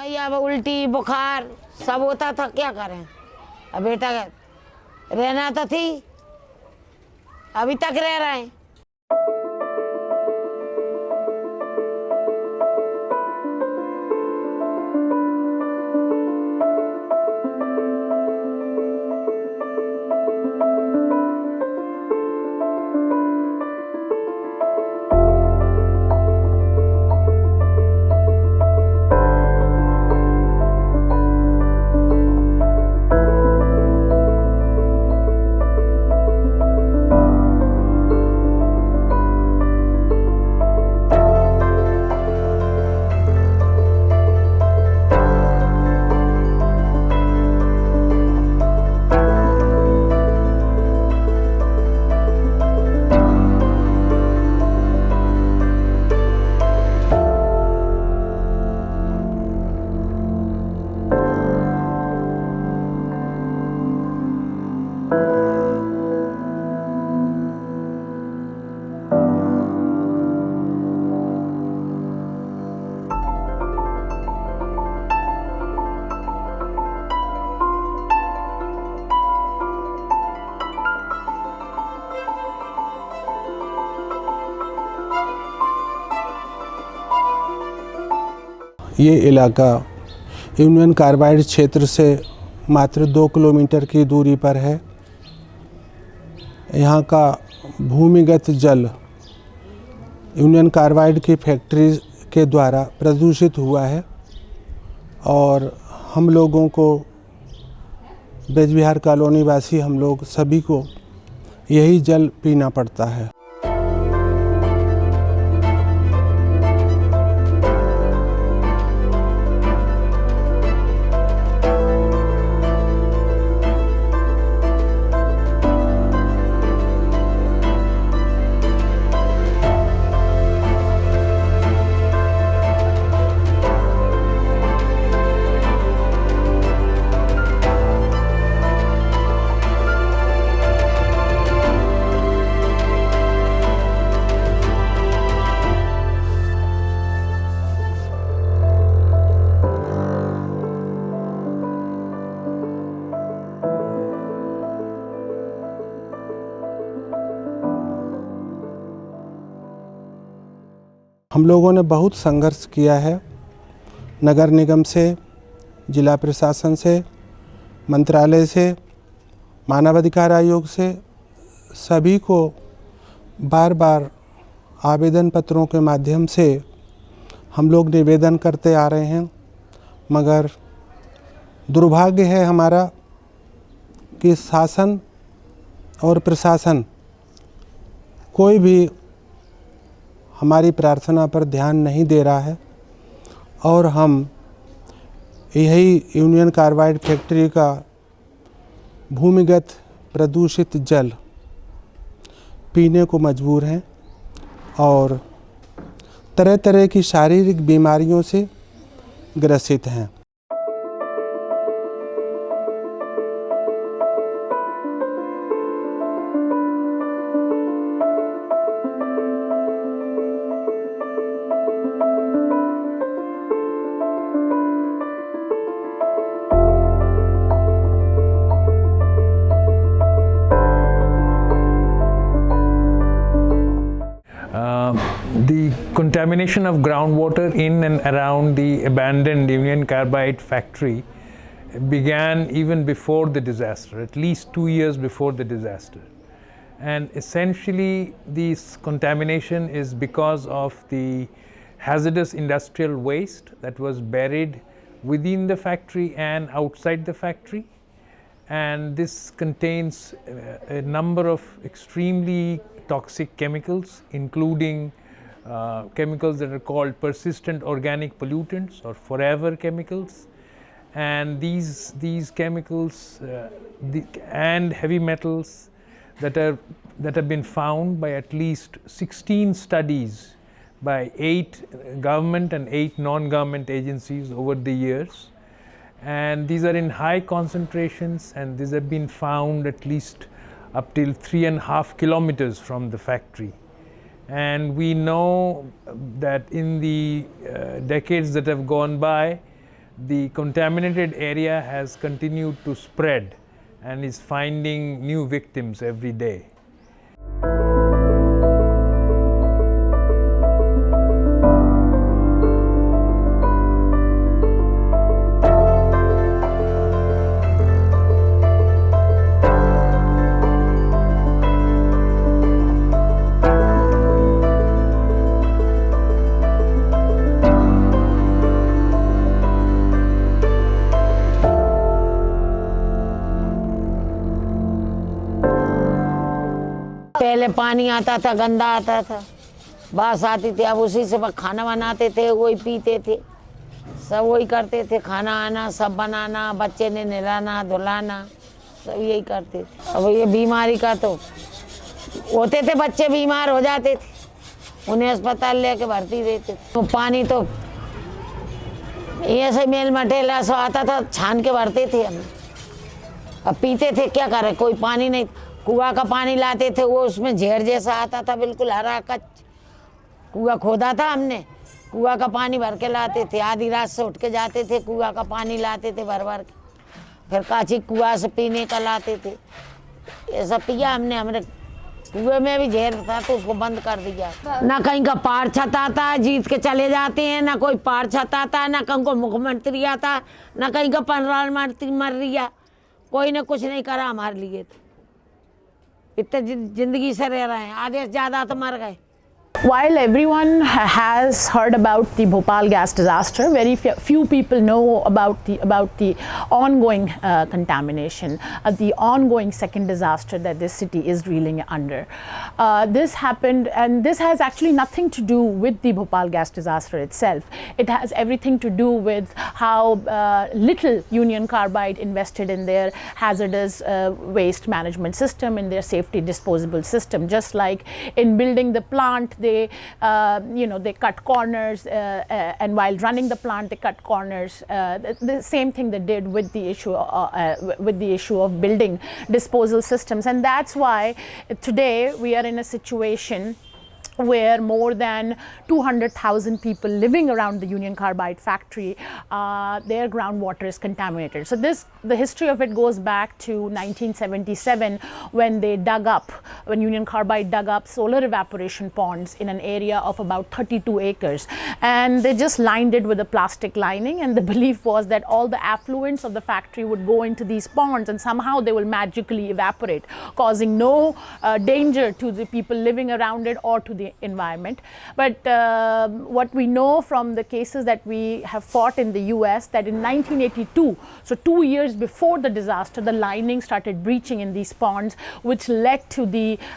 भाई अब उल्टी बुखार सब होता था, क्या करें। अब बेटा रहना तो थी, अभी तक रह रहे हैं। ये इलाका यूनियन कार्बाइड क्षेत्र से मात्र 2 किलोमीटर की दूरी पर है। यहाँ का भूमिगत जल यूनियन कार्बाइड की फैक्ट्री के द्वारा प्रदूषित हुआ है और हम लोगों को, ब्रजविहार कॉलोनी वासी हम लोग सभी को यही जल पीना पड़ता है। हम लोगों ने बहुत संघर्ष किया है, नगर निगम से, जिला प्रशासन से, मंत्रालय से, मानवाधिकार आयोग से, सभी को बार बार आवेदन पत्रों के माध्यम से हम लोग निवेदन करते आ रहे हैं, मगर दुर्भाग्य है हमारा कि शासन और प्रशासन कोई भी हमारी प्रार्थना पर ध्यान नहीं दे रहा है और हम यही यूनियन कार्बाइड फैक्ट्री का भूमिगत प्रदूषित जल पीने को मजबूर हैं और तरह तरह की शारीरिक बीमारियों से ग्रसित हैं। The contamination of groundwater in and around the abandoned Union Carbide factory began even before the disaster, at least 2 years before the disaster. And essentially this contamination is because of the hazardous industrial waste that was buried within the factory and outside the factory. And this contains a number of extremely toxic chemicals, including chemicals that are called persistent organic pollutants or forever chemicals. And these chemicals and heavy metals that have been found by at least 16 studies by 8 government and 8 non-government agencies over the years. And these are in high concentrations, and these have been found at least up till 3.5 kilometers from the factory. And we know that in the decades that have gone by, the contaminated area has continued to spread and is finding new victims every day. पहले पानी आता था, गंदा आता था, बास आती थी। अब उसी से खाना बनाते थे, वही पीते थे, सब वही करते थे। खाना आना, सब बनाना, बच्चे ने नहलाना धुलाना, सब यही करते थे। अब ये बीमारी का तो होते थे, बच्चे बीमार हो जाते थे, उन्हें अस्पताल लेके भर्ती रहते थे। तो पानी तो ऐसे मेल मटेला सो आता था, छान के भरते थे हम। अब पीते थे, क्या करें, कोई पानी नहीं। कुआं का पानी लाते थे, वो उसमें झेर जैसा आता था, बिल्कुल हरा कच। कुआं खोदा था हमने, कुआं का पानी भर के लाते थे। आधी रात से उठ के जाते थे, कुआं का पानी लाते थे भर भर के, फिर काची कुआं से पीने का लाते थे। ऐसा पिया हमने। हमने कुएं में भी झेर था तो उसको बंद कर दिया। ना कहीं का पार छत आता, जीत के चले जाते हैं, ना कोई पार छत आता, ना कहीं को मुख्यमंत्री आता, ना कहीं का प्रधानमंत्री मर रिया। कोई ने कुछ नहीं करा हमारे लिए। तो इतने जिंदगी से रह रहे हैं, आधे से ज्यादा तो मर गए। While everyone has heard about the Bhopal gas disaster, very few people know about the ongoing contamination, the ongoing second disaster that this city is reeling under. This happened, and this has actually nothing to do with the Bhopal gas disaster itself. It has everything to do with how little Union Carbide invested in their hazardous waste management system, in their safety disposable system. Just like in building the plant, they cut corners, and while running the plant they cut corners. The same thing they did with the issue of building disposal systems. And that's why today we are in a situation where more than 200,000 people living around the Union Carbide factory, their groundwater is contaminated. So the history of it goes back to 1977 when Union Carbide dug up solar evaporation ponds in an area of about 32 acres. And they just lined it with a plastic lining, and the belief was that all the affluents of the factory would go into these ponds and somehow they will magically evaporate, causing no danger to the people living around it or to the environment. But what we know from the cases that we have fought in the US, that in 1982, so 2 years before the disaster, the lining started breaching in these ponds, which led to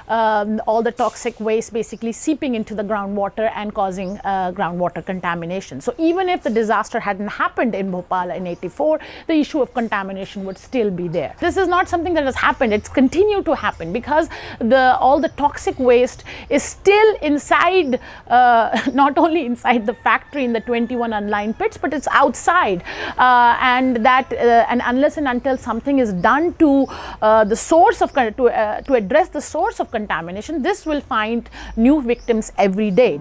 all the toxic waste basically seeping into the groundwater and causing groundwater contamination. So even if the disaster hadn't happened in Bhopal in 84, the issue of contamination would still be there. This is not something that has happened, it's continued to happen because all the toxic waste is still inside, not only inside the factory in the 21 unlined pits, but it's outside. And unless and until something is done to address the source of contamination, this will find new victims every day.